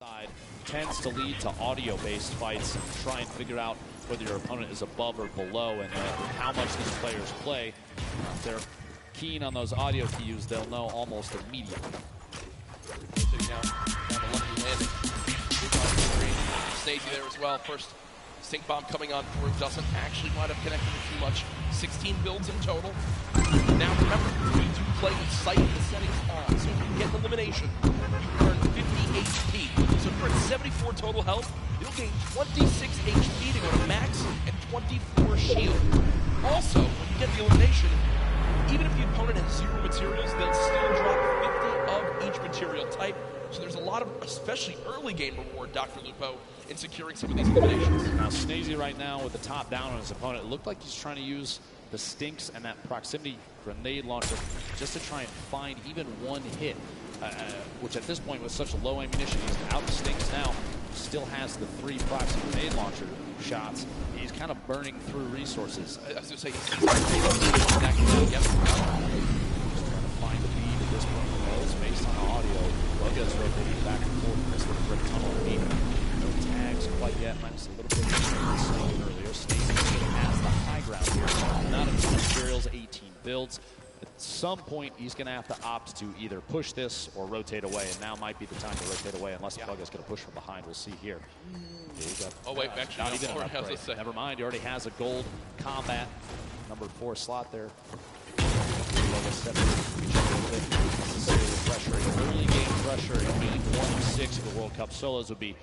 side tends to lead to audio-based fights and try and figure out whether your opponent is above or below and how much these players play. If they're keen on those audio cues, they'll know almost immediately. Sitting down on the lucky landing. Stacey there as well. First stink bomb coming on through. Doesn't actually wind up connecting too much. 16 builds in total. Now remember, we do play with sight and the settings on. So if you get an elimination, you earn 50 HP. So if you're at 74 total health, you'll gain 26 HP to go to max and 24 shield. Also, when you get the elimination, even if the opponent has 0 materials, they'll still drop 50 of each material type. So there's a lot of, especially early game reward, Dr. Lupo, in securing some of these eliminations. Now, Snazy right now with the top down on his opponent, it looked like he's trying to use the stinks and that proximity grenade launcher just to try and find even one hit, which at this point with such low ammunition, he's out the stinks now, still has the 3 proximity grenade launcher shots. He's kind of burning through resources. I was going to say, just trying to find the lead at this point. It's based on audio. Boga's rotating back and forth in this little brick tunnel lead. No tags quite yet, minus a little bit of earlier. Snazy has the high ground here. Not a ton of materials, 18 builds. At some point, he's going to have to opt to either push this or rotate away, and now might be the time to rotate away, unless Boga's going to push from behind. We'll see here. Oh, wait, actually, not even an upgrade. Never mind, he already has a gold combat number 4 slot there. Pressure, early game pressure, being 1 of 6 of the World Cup solos would be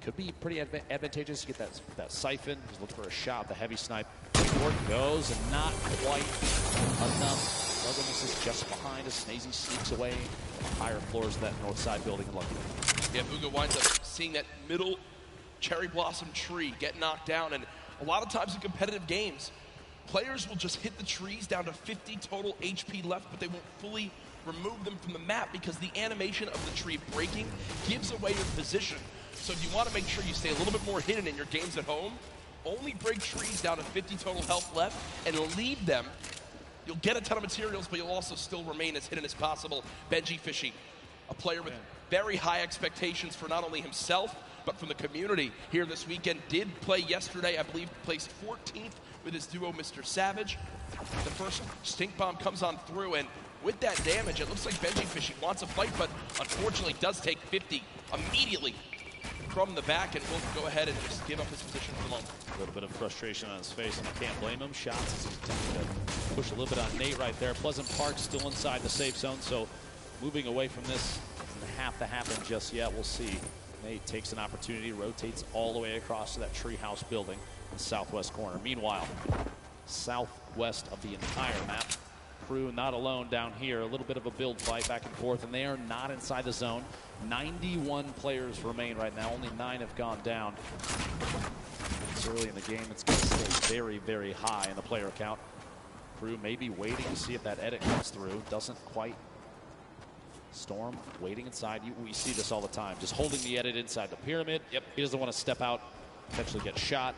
could be pretty advantageous to get that siphon. He's looking for a shot. The heavy snipe forward goes and not quite enough. Logan is just behind as Snazy sneaks away higher floors of that north side building and lucky. Yeah, Booga winds up seeing that middle cherry blossom tree get knocked down, and a lot of times in competitive games, players will just hit the trees down to 50 total HP left, but they won't fully remove them from the map because the animation of the tree breaking gives away your position. So if you want to make sure you stay a little bit more hidden in your games at home, only break trees down to 50 total health left and leave them. You'll get a ton of materials, but you'll also still remain as hidden as possible. Benji a player with very high expectations for not only himself, but from the community here this weekend. Did play yesterday, I believe, placed 14th with his duo, Mr. Savage. The first stink bomb comes on through, and with that damage, it looks like Benji wants a fight, but unfortunately does take 50 immediately from the back, and will go ahead and just give up his position for the moment. A little bit of frustration on his face, and I can't blame him. Shots as he's attempting to push a little bit on Nate right there. Pleasant Park still inside the safe zone, so moving away from this doesn't have to happen just yet. We'll see. Nate takes an opportunity, rotates all the way across to that treehouse building in the southwest corner. Meanwhile, southwest of the entire map, Crew not alone down here. A little bit of a build fight back and forth, and they are not inside the zone. 91 players remain right now. Only 9 have gone down. It's early in the game. It's going to stay very, very high in the player count. Crew maybe waiting to see if that edit comes through. Doesn't quite. Storm waiting inside. We see this all the time. Just holding the edit inside the pyramid. Yep. He doesn't want to step out, potentially get shot.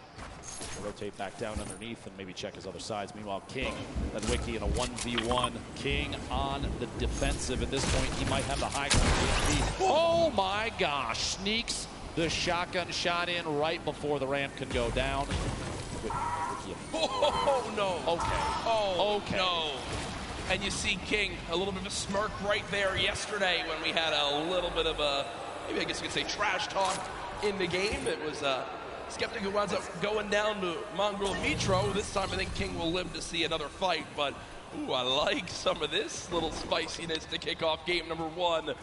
Rotate back down underneath and maybe check his other sides. Meanwhile, King and Wiki in a 1v1. King on the defensive. At this point, he might have the high ground. Oh my gosh! Sneaks the shotgun shot in right before the ramp can go down. Oh no! Okay. Oh okay. No! And you see King, a little bit of a smirk right there yesterday when we had a little bit of a, maybe I guess you could say trash talk in the game. It was Skeptic who winds up going down to Mongrel Mitro. This time I think King will live to see another fight, but ooh, I like some of this little spiciness to kick off game number 1.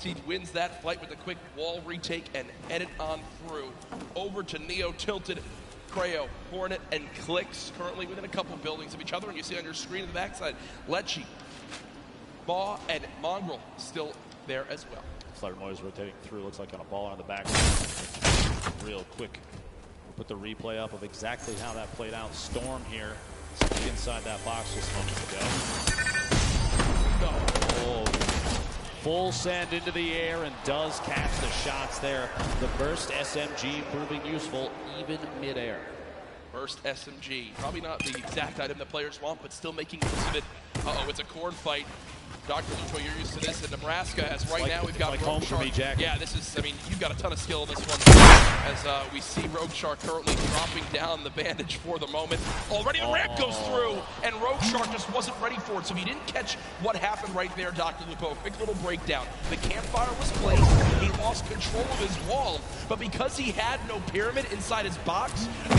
He wins that fight with a quick wall retake and edit on through. Over to Neo Tilted, Creo, Hornet, and Clicks, currently within a couple buildings of each other, and you see on your screen on the backside, Lechi, Maw, and Mongrel still there as well. Fluttermoy is rotating through, looks like on a ball on the back. Real quick. We'll put the replay up of exactly how that played out. Storm here, inside that box just moments ago. No. Oh. Full send into the air and does catch the shots there. The burst SMG proving useful even midair. Burst SMG, probably not the exact item the players want, but still making use of it. Uh-oh, it's a corn fight. Dr. Lupo, you're used to this in Nebraska, as right now we've got like Rogue home Shark. for me, Jack. Yeah, this is, I mean, you've got a ton of skill in this one. As we see Rogue Shark currently dropping down the bandage for the moment. Already the ramp goes through, and Rogue Shark just wasn't ready for it. So if you didn't catch what happened right there, Dr. Lupo, quick little breakdown. The campfire was placed, he lost control of his wall, but because he had no pyramid inside his box, he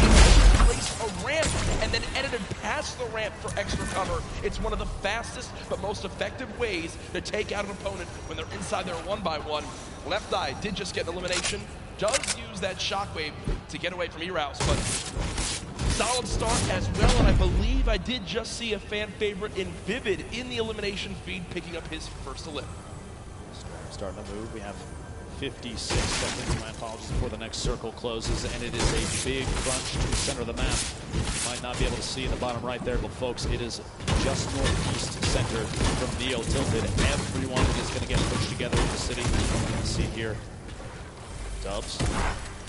placed a ramp and then edited past the ramp for extra cover. It's one of the fastest but most effective ways to take out an opponent when they're inside their 1-by-1. Left Eye did just get an elimination, does use that shockwave to get away from E-Rouse, but solid start as well, and I believe I did just see a fan favorite in Vivid in the elimination feed picking up his first elim. Starting to move. We have 56 seconds. My apologies before the next circle closes, and it is a big crunch to the center of the map. You might not be able to see in the bottom right there, but folks, it is just northeast center from Neo Tilted. Everyone is going to get pushed together in the city. You can see here, Dubs.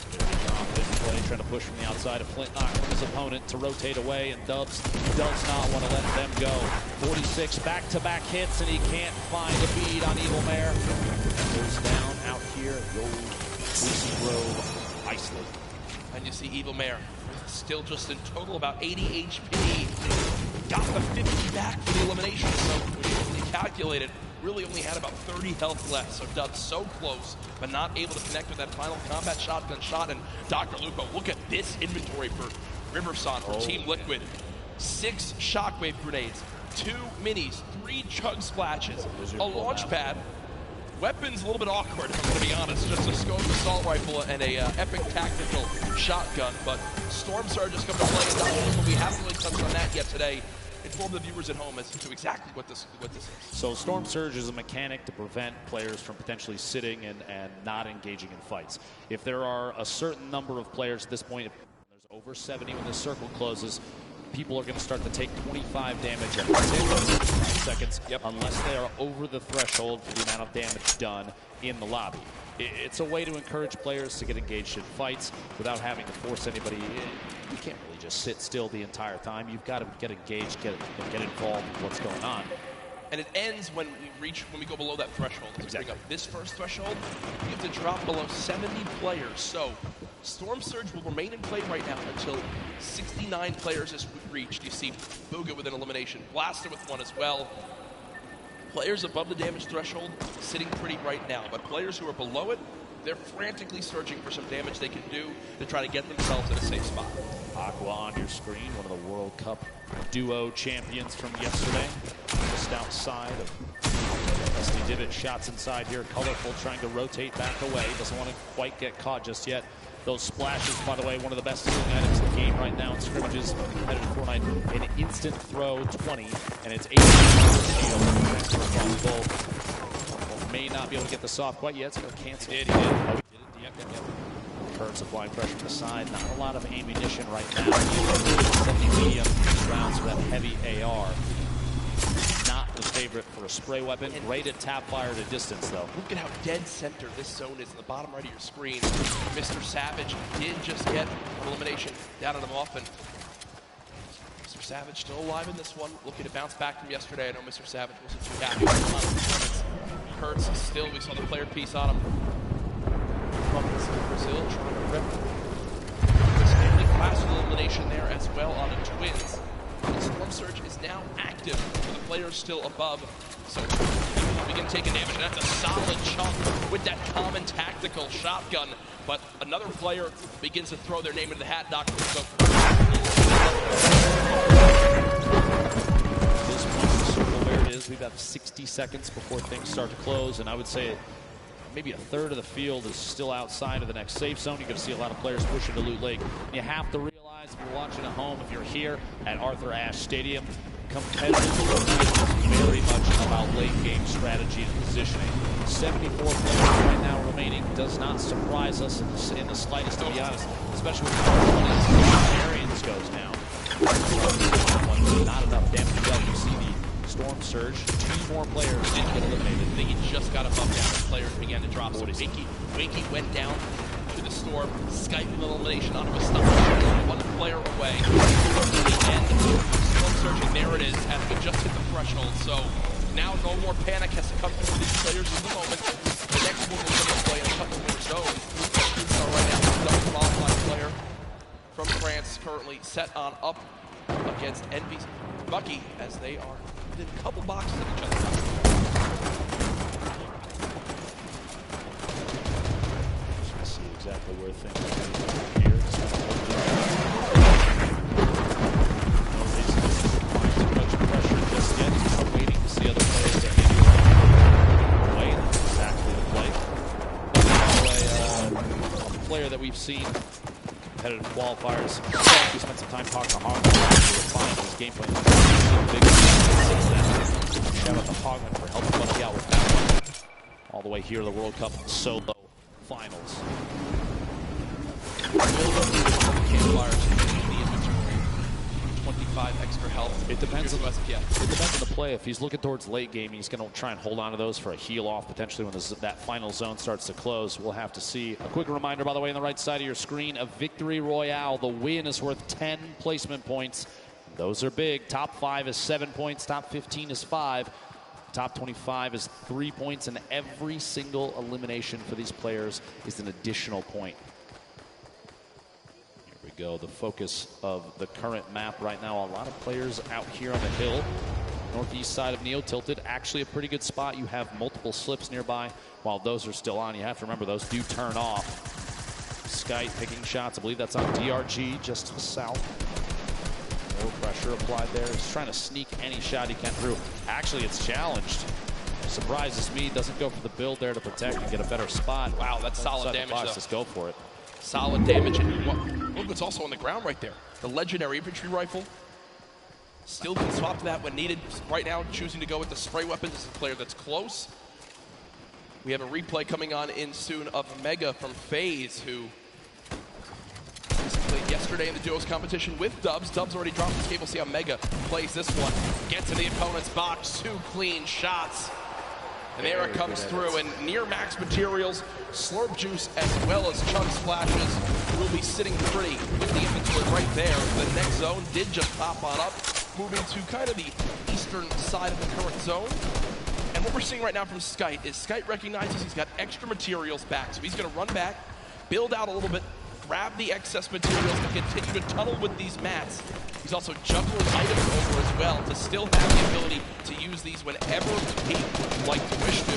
Confident play, trying to push from the outside of Flint, knocked his opponent to rotate away, and Dubs does not want to let them go. 46 back-to-back hits, and he can't find a bead on Evil Mare. Goes down out here, the old Lucy Grove, Iceland. And you see Evil Mare still just in total about 80 HP. Got the 50 back for the elimination, so when you calculate it, really only had about 30 health left, so Dubs so close, but not able to connect with that final combat shotgun shot. And Dr. Lupo, look at this inventory for Riverson, for Team Liquid. 6 shockwave grenades, 2 minis, 3 chug splashes, a launch pad. Weapons a little bit awkward, if I'm going to be honest. Just a scope assault rifle and a epic tactical shotgun, but Storm Surge has come to play, and Dr. Lupo, we haven't really touched on that yet today. Inform the viewers at home as to exactly what this is. So Storm Surge is a mechanic to prevent players from potentially sitting and not engaging in fights. If there are a certain number of players at this point, if there's over 70 when this circle closes, people are going to start to take 25 damage every 10 seconds unless they are over the threshold for the amount of damage done in the lobby. It's a way to encourage players to get engaged in fights without having to force anybody in. You can't really just sit still the entire time. You've got to get engaged, get involved with what's going on. And it ends when we go below that threshold. Exactly. This first threshold, you have to drop below 70 players. So Storm Surge will remain in play right now until 69 players is reached. You see Booga with an elimination, Blaster with one as well. Players above the damage threshold sitting pretty right now, but players who are below it, they're frantically searching for some damage they can do to try to get themselves in a safe spot. Aqua on your screen, one of the World Cup duo champions from yesterday. Just outside of Rusty Divot, shots inside here. Colorful trying to rotate back away. Doesn't want to quite get caught just yet. Those splashes, by the way, one of the best healing items in the game right now in scrimmages. Headed to Fortnite, an instant throw 20, and it's 80 may not be able to get this off quite yet. It's going to cancel. He did. Oh, he did it. Yep. Kurtz applying pressure from the side. Not a lot of ammunition right now. 70 medium rounds for that heavy AR. Not the favorite for a spray weapon. Great at tap fire at a distance, though. Look at how dead center this zone is in the bottom right of your screen. Mr. Savage did just get an elimination down on him often. Mr. Savage still alive in this one. Looking to bounce back from yesterday. I know Mr. Savage wasn't too happy with the final performance. Kurtz still, we saw the player piece on him. From Brazil, trying to rip. Stanley Class with elimination there as well on the Twins. The Storm Surge is now active for the players still above. So we can take a damage, and that's a solid chunk with that common tactical shotgun. But another player begins to throw their name into the hat, Dr. So this point, the circle where it is, we've got 60 seconds before things start to close, and I would say maybe a third of the field is still outside of the next safe zone. You're going to see a lot of players pushing to Loot Lake. You have to realize, if you're watching at home, if you're here at Arthur Ashe Stadium, competitive is very much about late game strategy and positioning. 74 players right now remaining does not surprise us in the slightest, to be honest, especially when Arians goes now. Not enough damage dealt. You see the Storm Surge. 2 more players didn't get eliminated. I think he just got a bump down as players began to drop. So Winky went down to the Storm, Skype an elimination onto a stop. 1 player away. And Storm Surging, there it is, as we just hit the threshold. So now no more panic has to come through these players in the moment. The next one will come into play in a couple more zones. So right now, the double qualified player from France currently set on up against Envy's Bucky as they are within a couple boxes of each other. See exactly where things are here. No reason to apply too much pressure just yet. Just waiting to see other players that maybe play. That's exactly the play. A player that we've seen competitive qualifiers. We spent some time talking to Hogman. Refine his game plan. Shout out to Hogman for helping Bucky out with that one. All the way here to the World Cup solo finals. Campfires in the inventory. 25 extra health. It depends on the play. If he's looking towards late game, he's going to try and hold on to those for a heal off potentially when that final zone starts to close. We'll have to see. A quick reminder, by the way, on the right side of your screen, a victory royale. The win is worth 10 placement points. Those are big. Top 5 is 7 points. Top 15 is 5. Top 25 is 3 points, and every single elimination for these players is an additional point. Here we go, the focus of the current map right now. A lot of players out here on the hill. Northeast side of Neo tilted, actually a pretty good spot. You have multiple slips nearby. While those are still on, you have to remember those do turn off. Sky picking shots, I believe that's on DRG, just south. More pressure applied there. He's trying to sneak any shot he can through. Actually, it's challenged. Surprises me. Doesn't go for the build there to protect and get a better spot. Wow, that's solid damage, though. Let's go for it. Solid damage. And look what's also on the ground right there. The legendary infantry rifle. Still can swap to that when needed. Right now, choosing to go with the spray weapons. This is a player that's close. We have a replay coming on in soon of Mega from FaZe, who played yesterday in the duos competition with Dubs. Dubs already dropped his cable. See how Mega plays this one. Gets in the opponent's box. 2 clean shots. And there it comes through. And near max materials, Slurp Juice as well as Chug Splashes will be sitting pretty with the inventory right there. The next zone did just pop on up, moving to kind of the eastern side of the current zone. And what we're seeing right now from Skite is Skite recognizes he's got extra materials back. So he's going to run back, build out a little bit, grab the excess materials, and continue to tunnel with these mats. He's also juggling items over as well to still have the ability to use these whenever he would like to wish to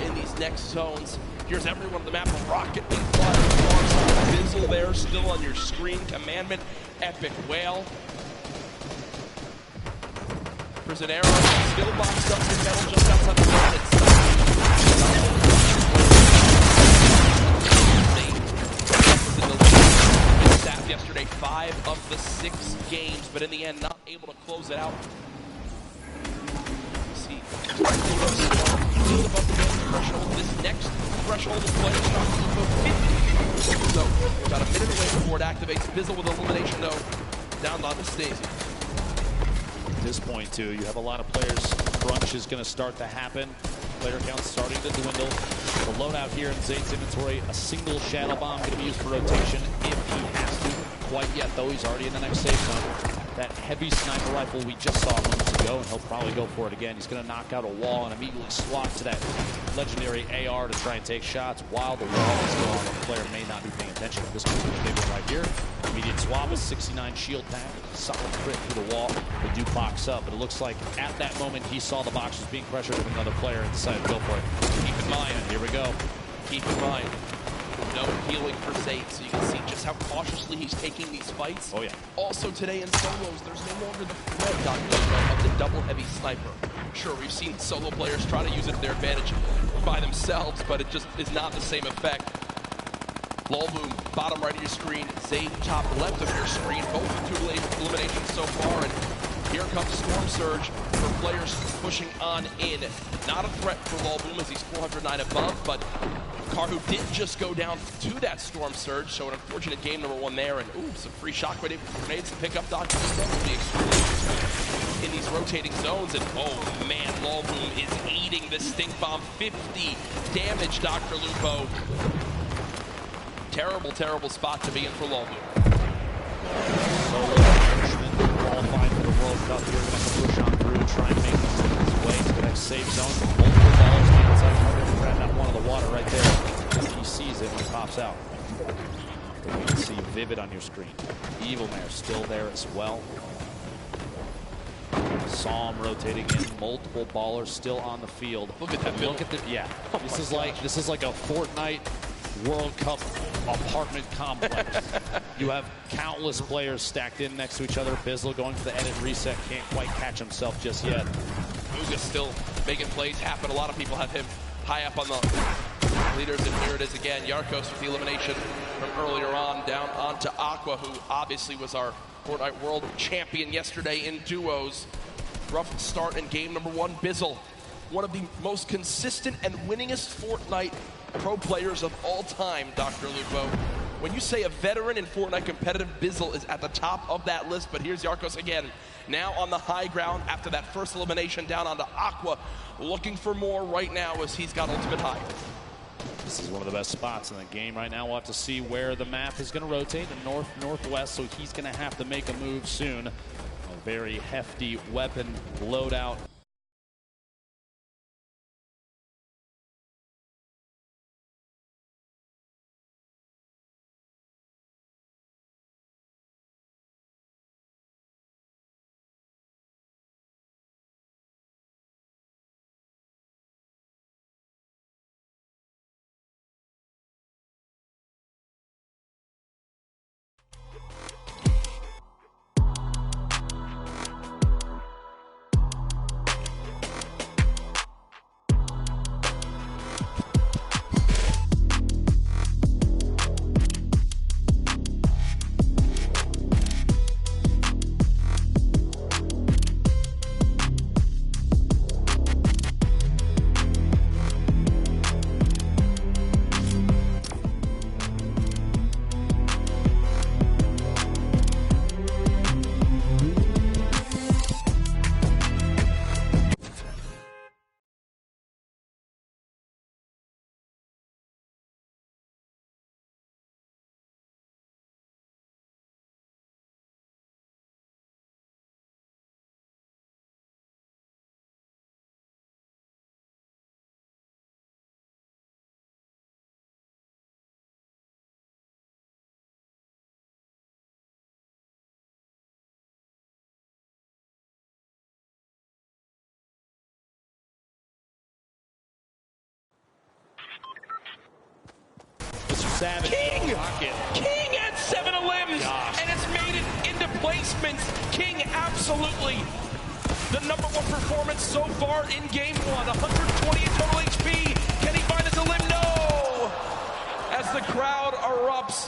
in these next zones. Here's everyone on the map. Rocket being fired across. Bizzle there still on your screen. Commandment, Epic Whale. Prison Arrow still boxed up in metal just outside the zone. Yesterday, 5 of the 6 games, but in the end, not able to close it out. Let's see, still above the threshold. This next threshold is playing so about a minute away before it activates. Bizzle with elimination, though, down on the Stacey. At this point, too, you have a lot of players. Crunch is going to start to happen. Player count starting to dwindle. The loadout here in Zane's inventory, a single Shadow Bomb going to be used for rotation if he has to. Quite yet, though, he's already in the next safe zone. That heavy sniper rifle we just saw moments ago, and he'll probably go for it again. He's going to knock out a wall and immediately swap to that legendary AR to try and take shots while the wall is still on. The player may not be paying attention. This could be a big one right here. Immediate swap is 69 shield pack. Solid crit through the wall. They do box up, but it looks like at that moment he saw the box was being pressured with another player and decided to go for it. Keep in mind, here we go. Keep in mind, no healing for Zane, so you can see just how cautiously he's taking these fights. Oh yeah. Also today in solos, there's no longer the threat, of the double heavy sniper. Sure, we've seen solo players try to use it to their advantage by themselves, but it just is not the same effect. Lolboom, bottom right of your screen, Zane top left of your screen, both with 2 eliminations so far, and here comes Storm Surge for players pushing on in. Not a threat for Lolboom as he's 409 above, but Karhu did just go down to that Storm Surge, so an unfortunate game number 1 there, and ooh, some free shockwave grenades to pick up. Dr. Lupo will be extremely interesting in these rotating zones, and oh man, Lolboom is eating the Stink Bomb. 50 damage, Dr. Lupo. Terrible, terrible spot to be in for Lolboom. Qualifying for the World Cup here, going to push on through, try and make his way to the next vivid on your screen. Evil Mare still there as well. Saw him rotating in, multiple ballers still on the field. Look at that. Look at the, yeah. This is like a Fortnite World Cup apartment complex. You have countless players stacked in next to each other. Bizzle going for the edit reset, can't quite catch himself just yet. Booga's still making plays happen. A lot of people have him high up on the leaders, and here it is again. Yarkos with the elimination from earlier on, down onto Aqua, who obviously was our Fortnite World Champion yesterday in duos. Rough start in game number 1. Bizzle, one of the most consistent and winningest Fortnite pro players of all time, Dr. Lupo. When you say a veteran in Fortnite competitive, Bizzle is at the top of that list, but here's Yarkos again, now on the high ground after that first elimination down onto Aqua, looking for more right now as he's got ultimate high. This is one of the best spots in the game right now. We'll have to see where the map is going to rotate, the north-northwest, so he's going to have to make a move soon. A very hefty weapon loadout. Savage. King at 7 limbs, and it's made it into placements. King absolutely the #1 performance so far in game 1. 120 total HP. Can he find his limb? No! As the crowd erupts.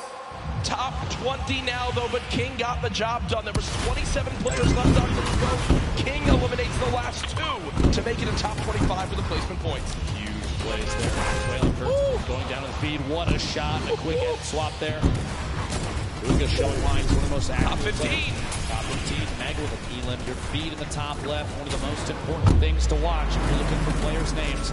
Top 20 now, though, but King got the job done. There was 27 players left on the road. King eliminates the last 2 to make it a top 25 for the placement points. Huge plays there. Wailing Kirk going down to the feed. What a shot. A quick head swap there. Booga showing lines, one of the most active. Top 15. Players. Top 15. Mag with a P-limb. Your feed in the top left. One of the most important things to watch if you're looking for players' names.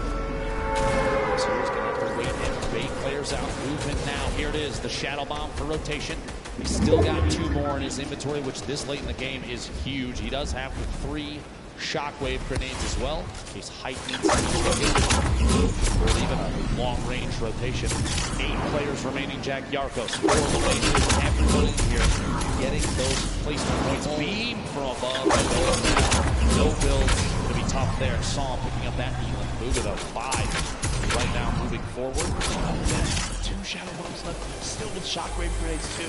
So he's going to have to wait and bait players out. Movement now. Here it is. The Shadow Bomb for rotation. He's still got 2 more in his inventory, which this late in the game is huge. He does have 3 shockwave grenades as well. He's heightened or even a long-range rotation. 8 players remaining. Jack Yarkos, 4 eliminations. Everybody here getting those placement points. Beam from above. No builds. Going to be tough there. Saw him picking up that healing. Booga though, 5 right now moving forward. 2 shadow bombs left, still with shockwave grenades too.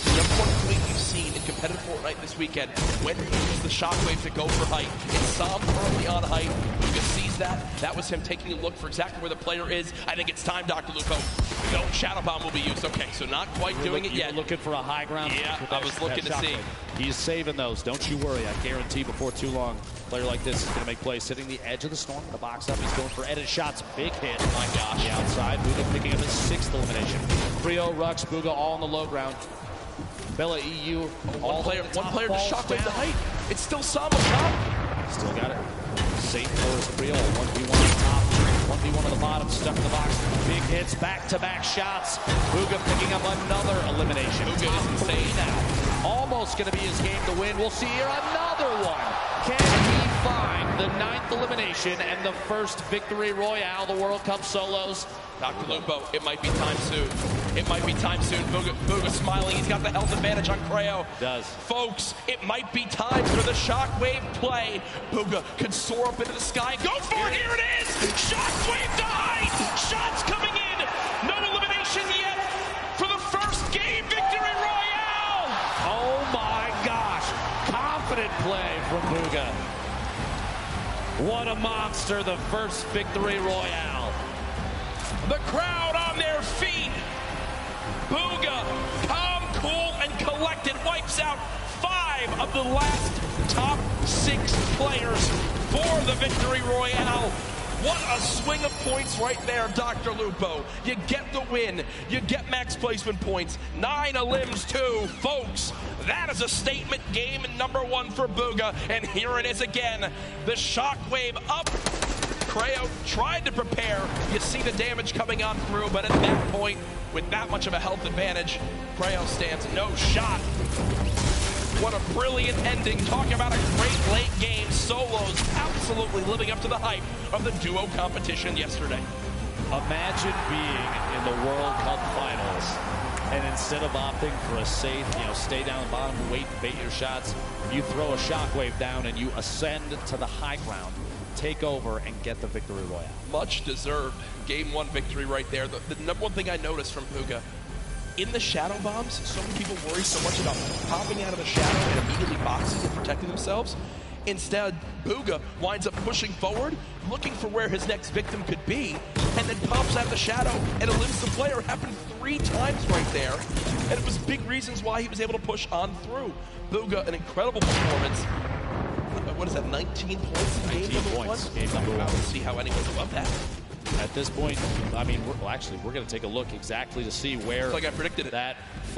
The number 1 thing you've seen in competitive Fortnite this weekend, when he used the shockwave to go for height. It's Sam early on height. Booga sees that. That was him taking a look for exactly where the player is. I think it's time, Dr. Lupo. No, shadow bomb will be used. Okay, so not quite doing it yet. You're looking for a high ground. Yeah, I was looking to see. He's saving those. Don't you worry. I guarantee before too long, a player like this is going to make plays. Sitting the edge of the storm, the box up. He's going for edit shots. Big hit. Oh my gosh. The outside. Booga picking up his 6th elimination. Trio, Rux, Booga all on the low ground. Bella EU. One player to shockwave the height. It's still Sam on top. Still got it. Safe lowers Trio. 1v1 on the top. 1v1 on the bottom. Stuck in the box. Big hits. Back-to-back shots. Booga picking up another elimination. Booga is insane now. Almost going to be his game to win. We'll see here another one. Can he find the 9th elimination and the first victory royale, the World Cup solos. Dr. Lupo, it might be time soon. It might be time soon. Booga smiling. He's got the health advantage on Creo. Does. Folks, it might be time for the shockwave play. Booga could soar up into the sky. Go for it. Here it is. Shockwave to hide. Shots coming in. No elimination yet for the first game victory royale. Oh my gosh. Confident play from Booga. What a monster. The first victory royale. The crowd on their feet. Booga, calm, cool, and collected, wipes out 5 of the last top 6 players for the victory royale. What a swing of points right there, Dr. Lupo. You get the win. You get max placement points. 9 elims too. Folks, that is a statement game number 1 for Booga. And here it is again. The shockwave up. Creo tried to prepare. You see the damage coming on through, but at that point, with that much of a health advantage, Creo stands no shot. What a brilliant ending. Talking about a great late game. Solos absolutely living up to the hype of the duo competition yesterday. Imagine being in the World Cup finals, and instead of opting for a safe, stay down the bottom, wait, bait your shots, you throw a shockwave down and you ascend to the high ground, take over, and get the victory royale. Much deserved Game 1 victory right there. The number one thing I noticed from Booga, in the shadow bombs, so many people worry so much about popping out of the shadow and immediately boxing and protecting themselves. Instead, Booga winds up pushing forward, looking for where his next victim could be, and then pops out of the shadow and eliminates the player. It happened 3 times right there, and it was big reasons why he was able to push on through. Booga, an incredible performance. What is that, 19 points in game number 1? Game number 1. Let's see how anyone's above that. At this point, I mean, we're going to take a look exactly to see where It's like I predicted it. that